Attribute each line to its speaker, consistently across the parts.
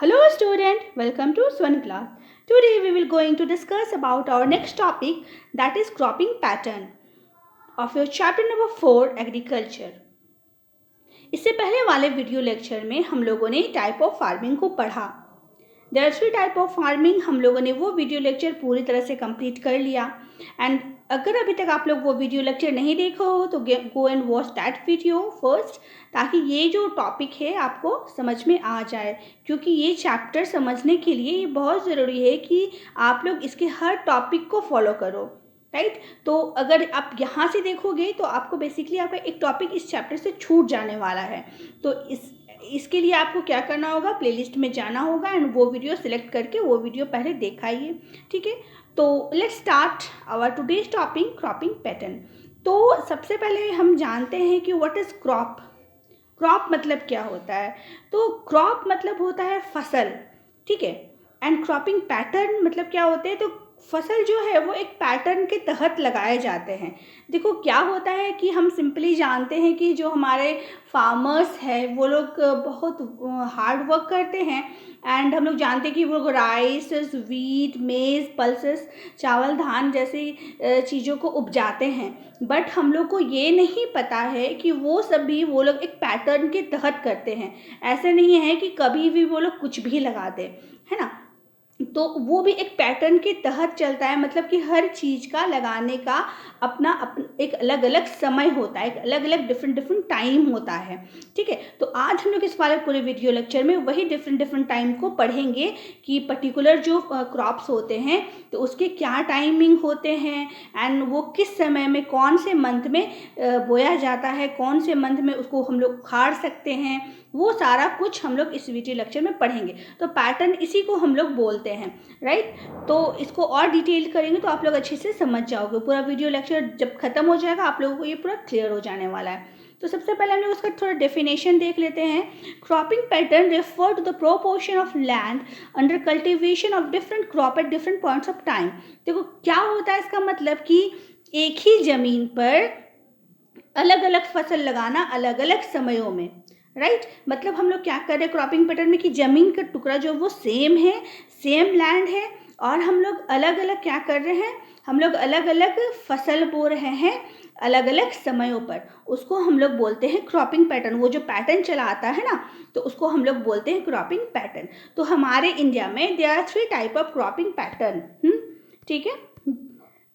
Speaker 1: Hello student, welcome to Swan class. Today we will going to discuss about our next topic, that is cropping pattern of your chapter number 4 agriculture. इससे पहले वाले video lecture में हम लोगों ने type of farming को पढ़ा. There are 3 type of farming. हम लोगों ने वो वीडियो लेक्चर पूरी तरह से कंप्लीट कर लिया. एंड अगर अभी तक आप लोग वो वीडियो लेक्चर नहीं देखा हो तो go and watch that video first, ताकि ये जो टॉपिक है आपको समझ में आ जाए, क्योंकि ये चैप्टर समझने के लिए ये बहुत ज़रूरी है कि आप लोग इसके हर टॉपिक को फॉलो करो. राइट. तो अगर आप यहाँ से देखोगे तो आपको बेसिकली आपका एक टॉपिक इस चैप्टर से छूट जाने वाला है. तो इसके लिए आपको क्या करना होगा, प्लेलिस्ट में जाना होगा एंड वो वीडियो सिलेक्ट करके वो वीडियो पहले दिखाइए. ठीक है. तो let's start our today's topic, cropping pattern. तो सबसे पहले हम जानते हैं कि व्हाट इज़ क्रॉप. क्रॉप मतलब क्या होता है. तो क्रॉप मतलब होता है फसल. ठीक है. एंड क्रॉपिंग पैटर्न मतलब क्या होते हैं, तो फसल जो है वो एक पैटर्न के तहत लगाए जाते हैं. देखो क्या होता है कि हम सिंपली जानते हैं कि जो हमारे फार्मर्स हैं वो लोग बहुत हार्ड वर्क करते हैं. एंड हम लोग जानते हैं कि वो राइस, वीट, मेज़, पल्सेस, चावल, धान जैसी चीज़ों को उपजाते हैं. बट हम लोग को ये नहीं पता है कि वो सभी वो लोग एक पैटर्न के तहत करते हैं. ऐसे नहीं है कि कभी भी वो लोग कुछ भी लगा दें, है ना. तो वो भी एक पैटर्न के तहत चलता है. मतलब कि हर चीज़ का लगाने का अपना एक अलग अलग समय होता है, एक अलग अलग डिफरेंट टाइम होता है. ठीक है. तो आज हम लोग इस वाले पूरे वीडियो लेक्चर में वही डिफरेंट टाइम को पढ़ेंगे कि पर्टिकुलर जो क्रॉप्स होते हैं तो उसके क्या टाइमिंग होते हैं एंड वो किस समय में कौन से मंथ में बोया जाता है, कौन से मंथ में उसको हम लोग उखाड़ सकते हैं, वो सारा कुछ हम लोग इस वीडियो लेक्चर में पढ़ेंगे. तो पैटर्न इसी को हम लोग बोलते हैं. राइट. तो इसको और डिटेल करेंगे तो आप लोग अच्छे से समझ जाओगे. पूरा वीडियो लेक्चर जब खत्म हो जाएगा आप लोगों को ये पूरा क्लियर हो जाने वाला है. तो सबसे पहले हम लोग उसका थोड़ा डेफिनेशन देख लेते हैं. Cropping pattern refer to the proportion of land under cultivation of different crop at different points of time. देखो क्या होता है इसका मतलब कि एक ही ज़मीन पर अलग अलग फसल लगाना अलग अलग समयों में. राइट. मतलब हम लोग क्या कर रहे हैं क्रॉपिंग पैटर्न में कि ज़मीन का टुकड़ा जो वो सेम है, सेम लैंड है, और हम लोग अलग अलग क्या कर रहे हैं, हम लोग अलग अलग फसल बो रहे हैं अलग अलग समयों पर. उसको हम लोग बोलते हैं क्रॉपिंग पैटर्न. वो जो पैटर्न चला आता है ना, तो उसको हम लोग बोलते हैं क्रॉपिंग पैटर्न. तो हमारे इंडिया में there are 3 type of cropping pattern. ठीक है.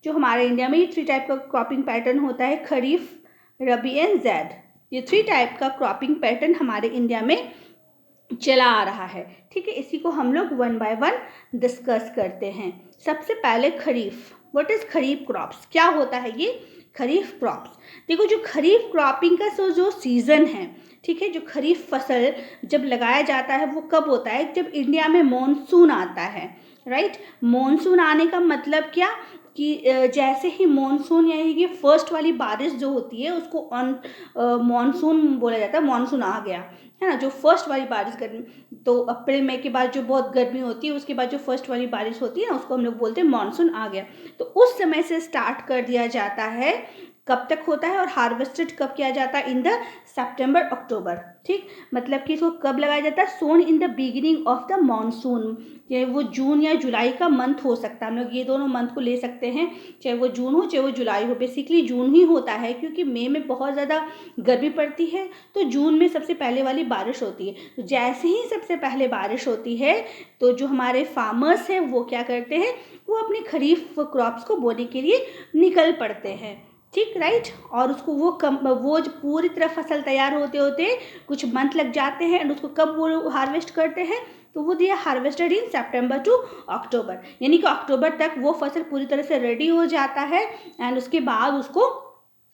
Speaker 1: जो हमारे इंडिया में ये 3 टाइप का क्रॉपिंग पैटर्न होता है, खरीफ, रबी एंड जैद. ये 3 टाइप का क्रॉपिंग पैटर्न हमारे इंडिया में चला आ रहा है. ठीक है. इसी को हम लोग वन बाय वन डिस्कस करते हैं. सबसे पहले kharif. What is kharif crops. क्या होता है ये खरीफ क्रॉप्स. देखो जो खरीफ क्रॉपिंग का जो सीज़न है, ठीक है, जो खरीफ फसल जब लगाया जाता है वो कब होता है, जब इंडिया में मॉनसून आता है. राइट. मॉनसून आने का मतलब क्या कि जैसे ही मॉनसून यानी कि फर्स्ट वाली बारिश जो होती है उसको ऑन मॉनसून बोला जाता है. मॉनसून आ गया, है ना. जो फर्स्ट वाली बारिश गर्मी, तो अप्रैल मई के बाद जो बहुत गर्मी होती है उसके बाद जो फर्स्ट वाली बारिश होती है ना, उसको हम लोग बोलते हैं मॉनसून आ गया. तो उस समय से स्टार्ट कर दिया जाता है. कब तक होता है और हार्वेस्टेड कब किया जाता है, इन द सितंबर अक्टूबर. ठीक. मतलब कि इसको कब लगाया जाता है, sown in the beginning of the monsoon. ये वो जून या जुलाई का मंथ हो सकता है. हम लोग ये दोनों मंथ को ले सकते हैं, चाहे वो जून हो चाहे वो जुलाई हो. बेसिकली जून ही होता है क्योंकि मई में बहुत ज़्यादा गर्मी पड़ती है, तो जून में सबसे पहले वाली बारिश होती है. तो जैसे ही सबसे पहले बारिश होती है तो जो हमारे फार्मर्स हैं वो क्या करते हैं, वो अपने खरीफ क्रॉप्स को बोने के लिए निकल पड़ते हैं. ठीक. राइट. और उसको वो जो पूरी तरह फसल तैयार होते होते कुछ मंथ लग जाते हैं एंड उसको कब वो हार्वेस्ट करते हैं, तो वो दिया हार्वेस्टेड इन सितंबर टू अक्टूबर. यानी कि अक्टूबर तक वो फसल पूरी तरह से रेडी हो जाता है एंड उसके बाद उसको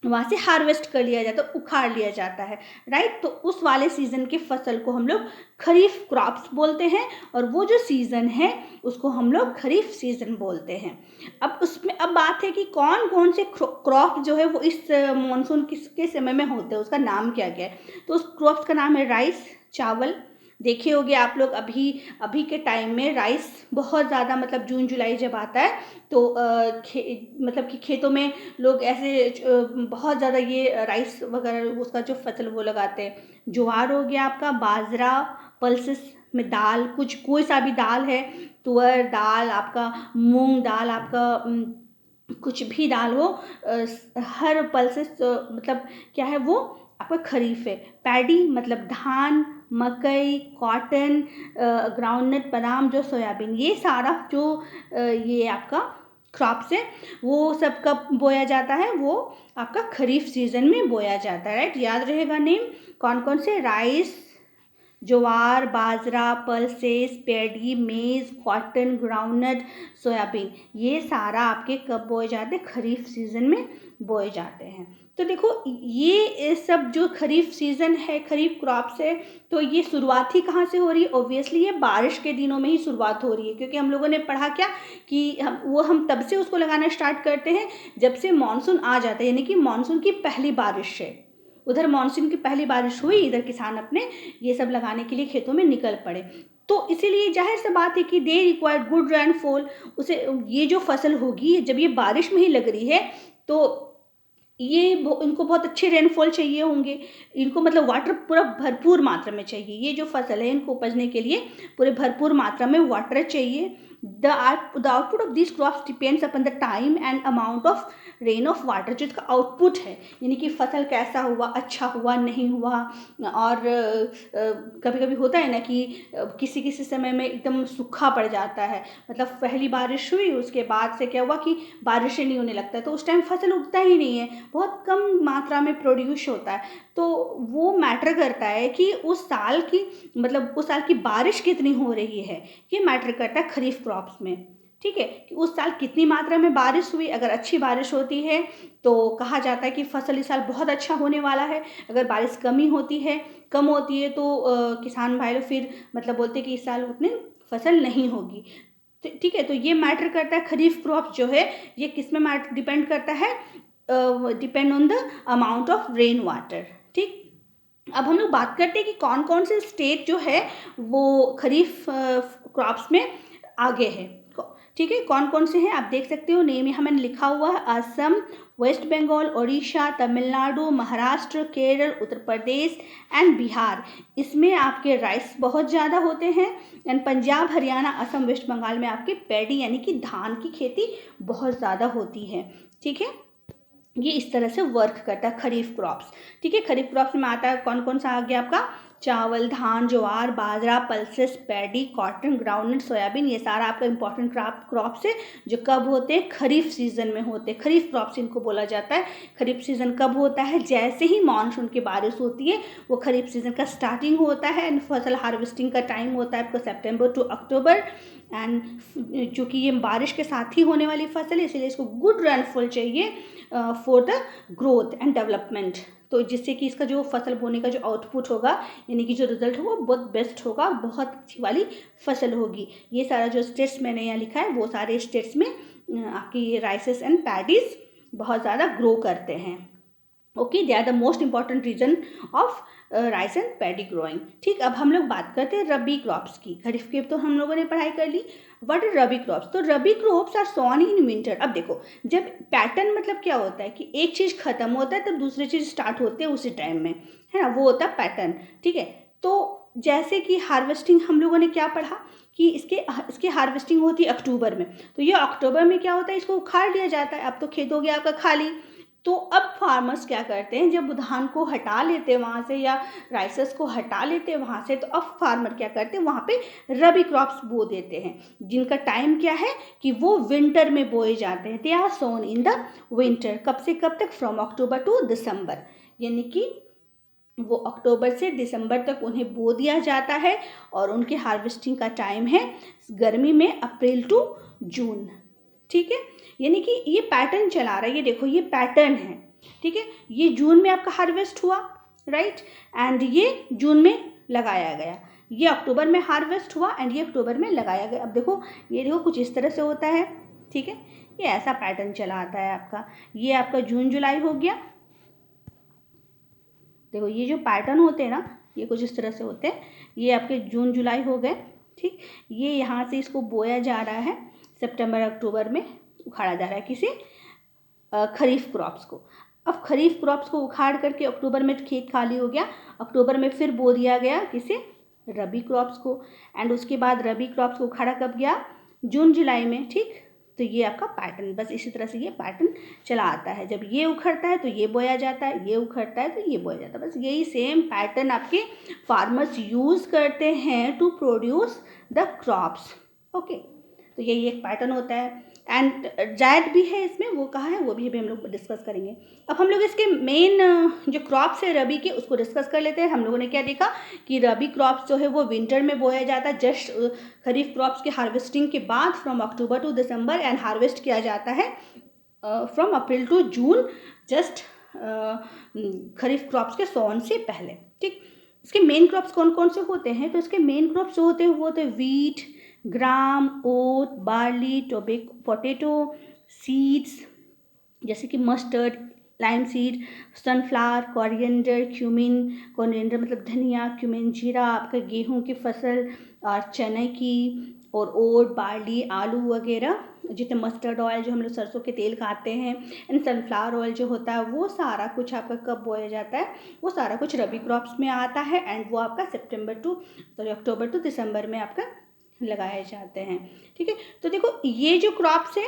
Speaker 1: वहाँ से हार्वेस्ट कर लिया जाता है, उखाड़ लिया जाता है. राइट. तो उस वाले सीज़न के फसल को हम लोग खरीफ क्रॉप्स बोलते हैं और वो जो सीज़न है उसको हम लोग खरीफ सीज़न बोलते हैं. अब उसमें अब बात है कि कौन कौन से क्रॉप जो है वो इस मॉनसून किसके समय में होते हैं, उसका नाम क्या क्या है. तो उस क्रॉप्स का नाम है राइस, चावल. देखे होंगे आप लोग अभी के टाइम में राइस बहुत ज़्यादा, मतलब जून जुलाई जब आता है तो मतलब कि खेतों में लोग ऐसे बहुत ज़्यादा ये राइस वगैरह उसका जो फसल वो लगाते हैं. ज्वार हो गया आपका, बाजरा, पल्सेस, में दाल, कुछ कोई सा भी दाल है, तुअर दाल, आपका मूंग दाल, आपका कुछ भी दाल हो, हर पल्सेस मतलब क्या है वो आपका खरीफ है। पैडी मतलब धान, मकई, कॉटन, ग्राउंडनट, बादाम, जो सोयाबीन, ये सारा जो ये आपका क्रॉप्स है वो सब कब बोया जाता है, वो आपका खरीफ सीजन में बोया जाता है, राइट। याद रहेगा नेम कौन कौन से, राइस, ज्वार, बाजरा, पल्सेस, पैडी, मेज, कॉटन, ग्राउंडनट, सोयाबीन, ये सारा आपके कब बोए जाते हैं, खरीफ सीजन में बोए जाते हैं। तो देखो ये सब जो खरीफ सीजन है, खरीफ क्रॉप्स है, तो ये शुरुआत ही कहाँ से हो रही है, ऑब्वियसली ये बारिश के दिनों में ही शुरुआत हो रही है, क्योंकि हम लोगों ने पढ़ा क्या कि हम तब से उसको लगाना स्टार्ट करते हैं जब से मानसून आ जाता है, यानी कि मानसून की पहली बारिश है। उधर मानसून की पहली बारिश हुई, इधर किसान अपने ये सब लगाने के लिए खेतों में निकल पड़े। तो इसीलिए जाहिर सी बात है कि दे रिक्वायर्ड गुड रेनफॉल, उसे ये जो फसल होगी जब ये बारिश में ही लग रही है तो ये इनको बहुत अच्छे रेनफॉल चाहिए होंगे, इनको मतलब वाटर पूरा भरपूर मात्रा में चाहिए। ये जो फसल है इनको उपजने के लिए पूरे भरपूर मात्रा में वाटर चाहिए। The output of this crops depends upon the time and amount of rain of water, जो इसका आउटपुट है, यानी कि फसल कैसा हुआ, अच्छा हुआ, नहीं हुआ। और कभी कभी होता है ना कि किसी किसी समय में एकदम सूखा पड़ जाता है, मतलब पहली बारिश हुई उसके बाद से क्या हुआ कि बारिश ही नहीं होने लगता है, तो उस टाइम फसल उगता ही नहीं है, बहुत कम मात्रा में प्रोड्यूस होता है। तो वो मैटर करता है कि उस साल की मतलब उस साल की बारिश कितनी हो रही है, ये मैटर करता है खरीफ क्रॉप्स में, ठीक है, कि उस साल कितनी मात्रा में बारिश हुई। अगर अच्छी बारिश होती है तो कहा जाता है कि फसल इस साल बहुत अच्छा होने वाला है। अगर बारिश कम होती है तो किसान भाई लोग फिर मतलब बोलते हैं कि इस साल उतनी फसल नहीं होगी। ठीक है, तो ये मैटर करता है, खरीफ क्रॉप जो है ये किस में डिपेंड करता है, depend on the amount of rain water. ठीक, अब हम लोग बात करते हैं कि कौन कौन से स्टेट जो है वो खरीफ क्रॉप्स में आगे है। ठीक है, कौन कौन से हैं आप देख सकते हो, नेम यहाँ मैंने लिखा हुआ है, असम, वेस्ट बंगाल, उड़ीसा, तमिलनाडु, महाराष्ट्र, केरल, उत्तर प्रदेश एंड बिहार। इसमें आपके राइस बहुत ज़्यादा होते हैं। एंड पंजाब, हरियाणा, असम, वेस्ट बंगाल में आपके पैडी यानी कि धान की खेती बहुत ज़्यादा होती है। ठीक है, ये इस तरह से वर्क करता है खरीफ क्रॉप्स। ठीक है, खरीफ क्रॉप्स में आता है कौन कौन सा आ गया आपका, चावल, धान, ज्वार, बाजरा, pulses, paddy, cotton, groundnut, soybean, ये सारा आपका इंपॉर्टेंट क्रॉप्स है जो कब होते हैं, खरीफ सीजन में होते हैं। खरीफ क्रॉप्स इनको बोला जाता है। खरीफ सीजन कब होता है, जैसे ही मानसून की बारिश होती है वो खरीफ सीजन का स्टार्टिंग होता है। एंड फसल हार्वेस्टिंग का टाइम होता है आपका सितंबर टू अक्टूबर। एंड चूँकि ये बारिश के साथ ही होने वाली फसल है इसीलिए इसको गुड रेनफॉल चाहिए for the growth and development, तो जिससे कि इसका जो फसल बोने का जो आउटपुट होगा यानी कि जो रिजल्ट होगा वो बहुत बेस्ट होगा, बहुत अच्छी वाली फसल होगी। ये सारा जो स्टेट्स मैंने यहाँ लिखा है वो सारे स्टेट्स में आपकी ये राइसेस एंड पैडीज बहुत ज़्यादा ग्रो करते हैं। Okay, they are the most important region of rice and paddy growing. ठीक, अब हम लोग बात करते हैं रबी क्रॉप्स की। खरीफ की तो हम लोगों ने पढ़ाई कर ली। व्हाट इज रबी क्रॉप्स, तो rabi crops are sown in winter. अब देखो, जब पैटर्न मतलब क्या होता है कि एक चीज़ खत्म होता है तब दूसरी चीज़ स्टार्ट होती है उसी टाइम में, है ना, वो होता है पैटर्न। ठीक है, तो जैसे कि हार्वेस्टिंग हम लोगों ने क्या पढ़ा कि इसके हार्वेस्टिंग होती है अक्टूबर में, तो ये अक्टूबर में क्या होता है, इसको उखाड़ लिया जाता है। अब तो खेत हो गया आपका खाली, तो अब फार्मर्स क्या करते हैं, जब धान को हटा लेते हैं वहाँ से या राइसेस को हटा लेते हैं वहाँ से, तो अब फार्मर क्या करते हैं, वहाँ पे रबी क्रॉप्स बो देते हैं, जिनका टाइम क्या है कि वो विंटर में बोए जाते हैं। They are sown in the winter. कब से कब तक, फ्रॉम अक्टूबर टू दिसंबर, यानी कि वो अक्टूबर से दिसंबर तक उन्हें बो दिया जाता है। और उनके हार्वेस्टिंग का टाइम है गर्मी में अप्रैल टू जून। ठीक है, यानी कि ये पैटर्न चला रहा है, ये देखो ये पैटर्न है। ठीक है, ये जून में आपका हार्वेस्ट हुआ, राइट, एंड ये जून में लगाया गया, ये अक्टूबर में हार्वेस्ट हुआ एंड ये अक्टूबर में लगाया गया। अब देखो ये देखो कुछ इस तरह से होता है। ठीक है, ये ऐसा पैटर्न चला आता है आपका। ये आपका जून जुलाई हो गया, देखो ये जो पैटर्न होते हैं ना ये कुछ इस तरह से होते हैं। ये आपके जून जुलाई हो गए। ठीक, ये यहाँ से इसको बोया जा रहा है, सितंबर अक्टूबर में उखाड़ा जा रहा है किसी खरीफ क्रॉप्स को। अब खरीफ क्रॉप्स को उखाड़ करके अक्टूबर में खेत खाली हो गया, अक्टूबर में फिर बो दिया गया किसे, रबी क्रॉप्स को। एंड उसके बाद रबी क्रॉप्स को उखाड़ा कब गया? जून जुलाई में, ठीक। तो ये आपका पैटर्न, बस इसी तरह से ये पैटर्न चला आता है। जब ये उखड़ता है तो ये बोया जाता है, ये उखड़ता है तो ये बोया जाता है। बस यही सेम पैटर्न आपके फार्मर्स यूज़ करते हैं to produce the crops. Okay, तो यही एक पैटर्न होता है। एंड जायद भी है इसमें, वो कहाँ है वो भी अभी हम लोग डिस्कस करेंगे। अब हम लोग इसके मेन जो क्रॉप्स है रबी के उसको डिस्कस कर लेते हैं। हम लोगों ने क्या देखा कि रबी क्रॉप्स जो है वो विंटर में बोया जाता है, जस्ट खरीफ क्रॉप्स के हार्वेस्टिंग के बाद from October to December, and harvest किया जाता है from April to June, just kharif crops के सोन से पहले, ठीक। इसके मेन क्रॉप्स कौन कौन से होते हैं? तो इसके मेन क्रॉप्स जो होते हैं वो होते हैं वीट, ग्राम, ओट, बार्ली, पोटैटो, सीड्स जैसे कि mustard, lime seed, sunflower, coriander मतलब धनिया, क्यूमिन जीरा, आपका गेहूं की फसल और चने की, और ओट, बार्ली, आलू वगैरह, जितने मस्टर्ड ऑयल जो हम लोग सरसों के तेल खाते हैं, एंड सनफ्लावर ऑयल जो होता है, वो सारा कुछ आपका कब बोया जाता है? वो सारा कुछ रबी क्रॉप्स में आता है। एंड वो आपका अक्टूबर टू दिसंबर में आपका लगाए जाते हैं, ठीक है। तो देखो ये जो क्रॉप्स है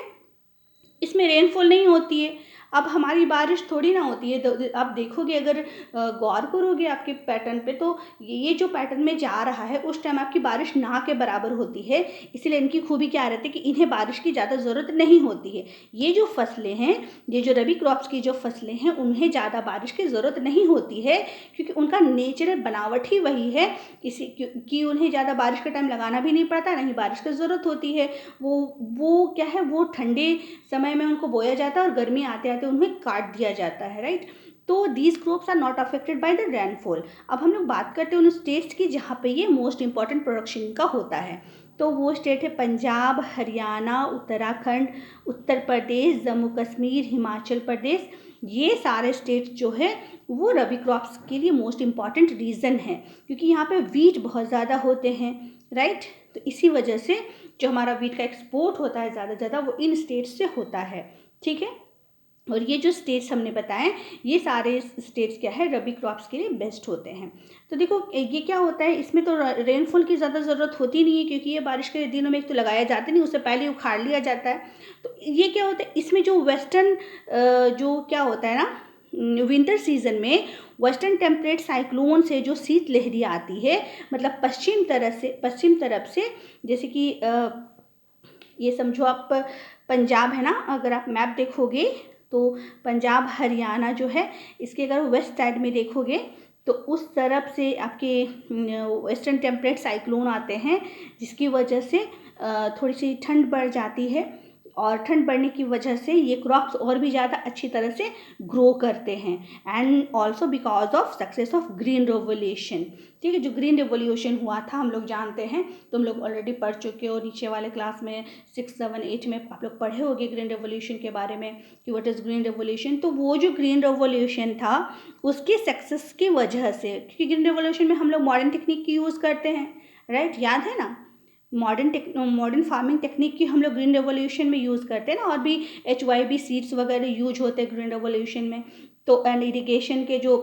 Speaker 1: इसमें रेनफॉल नहीं होती है। अब हमारी बारिश थोड़ी ना होती है, तो आप देखोगे अगर गौर करोगे आपके पैटर्न पे, तो ये जो पैटर्न में जा रहा है उस टाइम आपकी बारिश ना के बराबर होती है। इसलिए इनकी खूबी क्या रहती है कि इन्हें बारिश की ज़्यादा ज़रूरत नहीं होती है। ये जो फसलें हैं, ये जो रबी क्रॉप्स की जो फसलें हैं, उन्हें ज़्यादा बारिश की ज़रूरत नहीं होती है, क्योंकि उनका नेचुरल बनावट ही वही है इसी कि उन्हें ज़्यादा बारिश का टाइम लगाना भी नहीं पड़ता, नहीं बारिश की ज़रूरत होती है। वो क्या है, वो ठंडे समय में उनको बोया जाता है और गर्मी आते आते उन्हें काट दिया जाता है, राइट। तो these crops are not affected by the rainfall. अब हम लोग बात करते हैं उन स्टेट्स की जहाँ पे ये मोस्ट इंपॉर्टेंट प्रोडक्शन का होता है। तो वो स्टेट है पंजाब, हरियाणा, उत्तराखंड, उत्तर प्रदेश, जम्मू कश्मीर, हिमाचल प्रदेश। ये सारे स्टेट्स जो है वो रबी क्रॉप्स के लिए मोस्ट इम्पॉर्टेंट रीज़न है, क्योंकि यहाँ पे वीट बहुत ज़्यादा होते हैं, राइट। तो इसी वजह से जो हमारा वीट का एक्सपोर्ट होता है ज़्यादा वो इन स्टेट्स से होता है, ठीक है। और ये जो स्टेट्स हमने बताए, ये सारे स्टेट्स क्या है, रबी क्रॉप्स के लिए बेस्ट होते हैं। तो देखो ये क्या होता है, इसमें तो रेनफॉल की ज़्यादा ज़रूरत होती नहीं है, क्योंकि ये बारिश के दिनों में एक तो लगाया जाता नहीं, उससे पहले उखाड़ लिया जाता है। तो ये क्या होता है, इसमें जो वेस्टर्न जो क्या होता है ना, विंटर सीजन में वेस्टर्न टेम्परेट साइक्लोन से जो शीत लहरी आती है, मतलब पश्चिम तरफ से, जैसे कि ये समझो आप पंजाब है ना, अगर आप मैप देखोगे तो पंजाब हरियाणा जो है, इसके अगर वेस्ट साइड में देखोगे तो उस तरफ से आपके वेस्टर्न टेम्परेट साइक्लोन आते हैं, जिसकी वजह से थोड़ी सी ठंड बढ़ जाती है, और ठंड बढ़ने की वजह से ये क्रॉप्स और भी ज़्यादा अच्छी तरह से ग्रो करते हैं। And also because of success of green revolution, ठीक है। जो ग्रीन रेवोल्यूशन हुआ था हम लोग जानते हैं, तुम लोग ऑलरेडी पढ़ चुके हो, नीचे वाले क्लास में 6, 7, 8 में आप लोग पढ़े होंगे ग्रीन रेवोल्यूशन के बारे में कि व्हाट इज़ ग्रीन रेवोल्यूशन। तो वो जो ग्रीन रेवोल्यूशन था उसके सक्सेस की वजह से, क्योंकि ग्रीन रेवोल्यूशन में हम लोग मॉडर्न टेक्निक की यूज़ करते हैं, राइट, याद है ना, मॉडर्न फार्मिंग टेक्निक की हम लोग ग्रीन रेवोल्यूशन में यूज़ करते हैं ना, और भी HYB सीड्स वगैरह यूज होते हैं ग्रीन रेवोल्यूशन में। तो एंड इरिगेशन के जो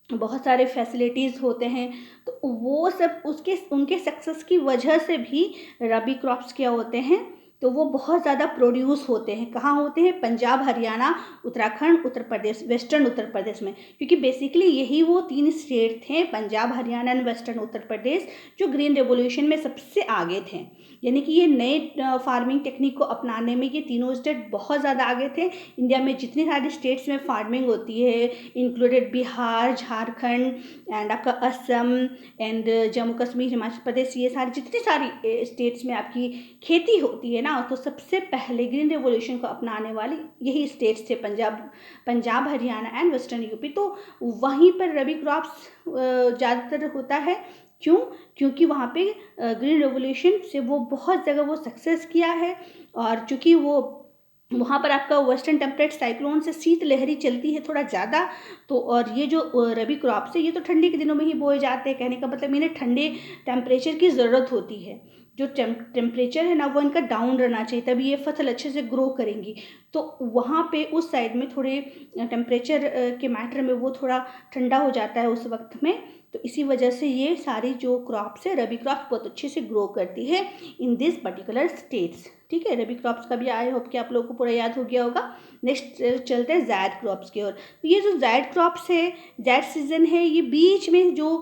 Speaker 1: बहुत सारे फैसिलिटीज़ होते हैं, तो वो सब उनके सक्सेस की वजह से भी रबी क्रॉप्स क्या होते हैं, तो वो बहुत ज़्यादा प्रोड्यूस होते हैं। कहाँ होते हैं? पंजाब, हरियाणा, उत्तराखंड, उत्तर प्रदेश, वेस्टर्न उत्तर प्रदेश में, क्योंकि बेसिकली यही वो 3 स्टेट थे, पंजाब, हरियाणा एंड वेस्टर्न उत्तर प्रदेश, जो ग्रीन रेवोल्यूशन में सबसे आगे थे। यानी कि ये नए फार्मिंग टेक्निक को अपनाने में ये तीनों स्टेट बहुत ज़्यादा आगे थे। इंडिया में जितनी सारी स्टेट्स में फार्मिंग होती है, इंक्लूडेड बिहार, झारखंड एंड आपका असम एंड जम्मू कश्मीर, हिमाचल प्रदेश, ये सारी जितनी सारी स्टेट्स में आपकी खेती होती है ना, तो सबसे पहले ग्रीन रेवोल्यूशन को अपनाने वाले यही स्टेट्स थे, Punjab, Haryana and western UP. तो वहीं पर रबी क्रॉप्स ज़्यादातर होता है। क्यों? क्योंकि वहाँ पे ग्रीन रेवोल्यूशन से वो बहुत जगह वो सक्सेस किया है, और चूँकि वो वहाँ पर आपका वेस्टर्न टेम्परेट साइक्लोन से शीत लहरी चलती है थोड़ा ज़्यादा, तो और ये जो रबी क्रॉप्स है ये तो ठंडी के दिनों में ही बोए जाते हैं। कहने का मतलब इन्हें ठंडे टेम्परेचर की ज़रूरत होती है। जो टेम्परेचर है ना वो इनका डाउन रहना चाहिए, तभी ये फसल अच्छे से ग्रो करेंगी। तो वहाँ पे उस साइड में थोड़े टेम्परेचर के मैटर में वो थोड़ा ठंडा हो जाता है उस वक्त में, तो इसी वजह से ये सारी जो क्रॉप्स है रबी क्रॉप्स बहुत अच्छे से ग्रो करती है इन दिस पर्टिकुलर स्टेट्स। ठीक है, रबी क्रॉप्स का भी आई होप कि आप लोगों को पूरा याद हो गया होगा। नेक्स्ट चलते हैं ज़ैद क्रॉप्स की ओर। तो ये जो ज़ैद क्रॉप्स है, ज़ैद सीज़न है, ये बीच में जो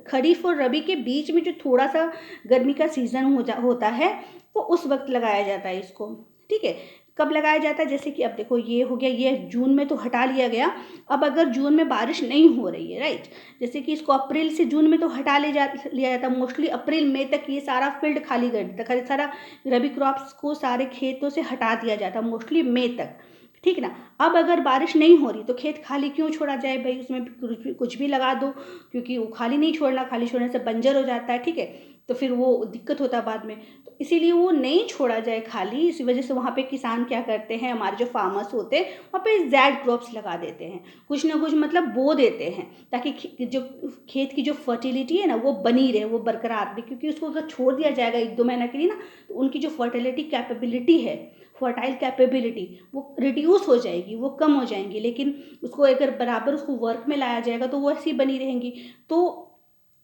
Speaker 1: खरीफ और रबी के बीच में जो थोड़ा सा गर्मी का सीज़न होता है वो उस वक्त लगाया जाता है इसको। ठीक है, कब लगाया जाता है, जैसे कि अब देखो ये हो गया, ये जून में तो हटा लिया गया। अब अगर जून में बारिश नहीं हो रही है, राइट, जैसे कि इसको अप्रैल से जून में तो हटा लिया जाता, मोस्टली अप्रैल मई तक ये सारा फील्ड खाली कर देता, सारा रबी क्रॉप्स को सारे खेतों से हटा दिया जाता मोस्टली मई तक। ठीक ना। अब अगर बारिश नहीं हो रही तो खेत खाली क्यों छोड़ा जाए भाई, उसमें कुछ भी लगा दो, क्योंकि वो खाली नहीं छोड़ना, खाली छोड़ने से बंजर हो जाता है। ठीक है, तो फिर वो दिक्कत होता है बाद में, तो इसीलिए वो नहीं छोड़ा जाए खाली। इसी वजह से वहाँ पे किसान क्या करते हैं, हमारे जो फार्मर्स होते हैं वहाँ पे ज़ैड क्रॉप्स लगा देते हैं, कुछ ना कुछ मतलब बो देते हैं, ताकि जो खेत की जो फर्टिलिटी है ना वो बनी रहे, वो बरकरार रहे। क्योंकि उसको अगर छोड़ दिया जाएगा 1-2 महीना के लिए ना, तो उनकी जो फर्टिलिटी कैपेबिलिटी है, फर्टाइल कैपेबिलिटी, वो रिड्यूस हो जाएगी, वो कम हो जाएंगी। लेकिन उसको अगर बराबर उसको वर्क में लाया जाएगा तो वो ऐसी बनी रहेंगी। तो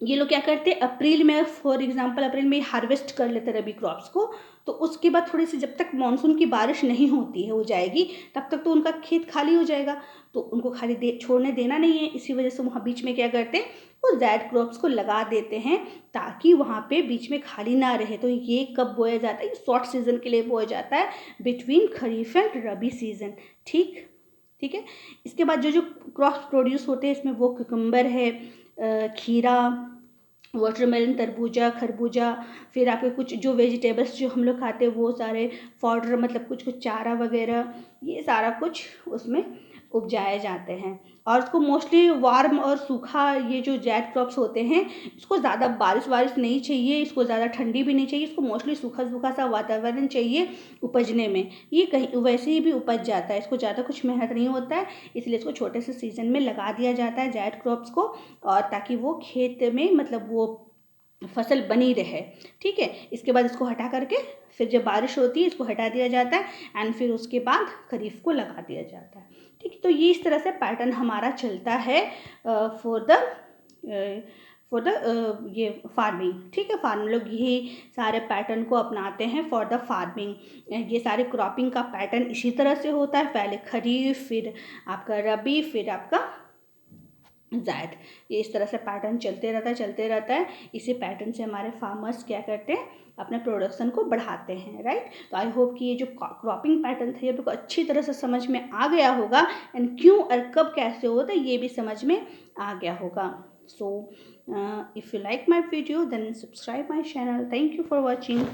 Speaker 1: ये लोग क्या करते हैं, अप्रैल में, फॉर एग्जांपल अप्रैल में हार्वेस्ट कर लेते हैं रबी क्रॉप्स को। तो उसके बाद थोड़ी सी जब तक मानसून की बारिश नहीं होती है, हो जाएगी, तब तक तो उनका खेत खाली हो जाएगा, तो उनको खाली छोड़ने देना नहीं है। इसी वजह से वहाँ बीच में क्या करते हैं, वो ज़ैड क्रॉप्स को लगा देते हैं, ताकि वहाँ पे बीच में खाली ना रहे। तो ये कब बोया जाता है, ये शॉर्ट सीजन के लिए बोया जाता है, between kharif and rabi season. ठीक है। इसके बाद जो जो क्रॉप्स प्रोड्यूस होते हैं इसमें वो कुकुम्बर है, खीरा, वाटरमेलन, तरबूजा, खरबूजा, फिर आपके कुछ जो वेजिटेबल्स जो हम लोग खाते हैं वो सारे, फॉडर मतलब कुछ कुछ चारा वगैरह, ये सारा कुछ उसमें उपजाए जाते हैं। और उसको मोस्टली वार्म और सूखा, ये जो जैड क्रॉप्स होते हैं इसको ज़्यादा बारिश नहीं चाहिए, इसको ज़्यादा ठंडी भी नहीं चाहिए, इसको मोस्टली सूखा सूखा सा वातावरण चाहिए उपजने में। ये कहीं वैसे ही भी उपज जाता है, इसको ज़्यादा कुछ मेहनत नहीं होता है, इसलिए इसको छोटे से सीजन में लगा दिया जाता है जैड क्रॉप्स को, और ताकि वो खेत में मतलब वो फसल बनी रहे। ठीक है, इसके बाद इसको हटा करके फिर जब बारिश होती है इसको हटा दिया जाता है, एंड फिर उसके बाद खरीफ को लगा दिया जाता है। ठीक, तो ये इस तरह से पैटर्न हमारा चलता है फॉर द ये फार्मिंग। ठीक है, फार्म लोग यही सारे पैटर्न को अपनाते हैं फॉर द फार्मिंग। ये सारे क्रॉपिंग का पैटर्न इसी तरह से होता है, पहले खरीफ, फिर आपका रबी, फिर आपका ज़ैद। ये इस तरह से पैटर्न चलते रहता है। इसी पैटर्न से हमारे फार्मर्स क्या करते हैं, अपने प्रोडक्शन को बढ़ाते हैं, राइट। तो आई होप कि ये जो क्रॉपिंग पैटर्न था ये आपको अच्छी तरह से समझ में आ गया होगा, एंड क्यों और कब कैसे होता है ये भी समझ में आ गया होगा। So if you like my video then subscribe my channel. Thank you for watching.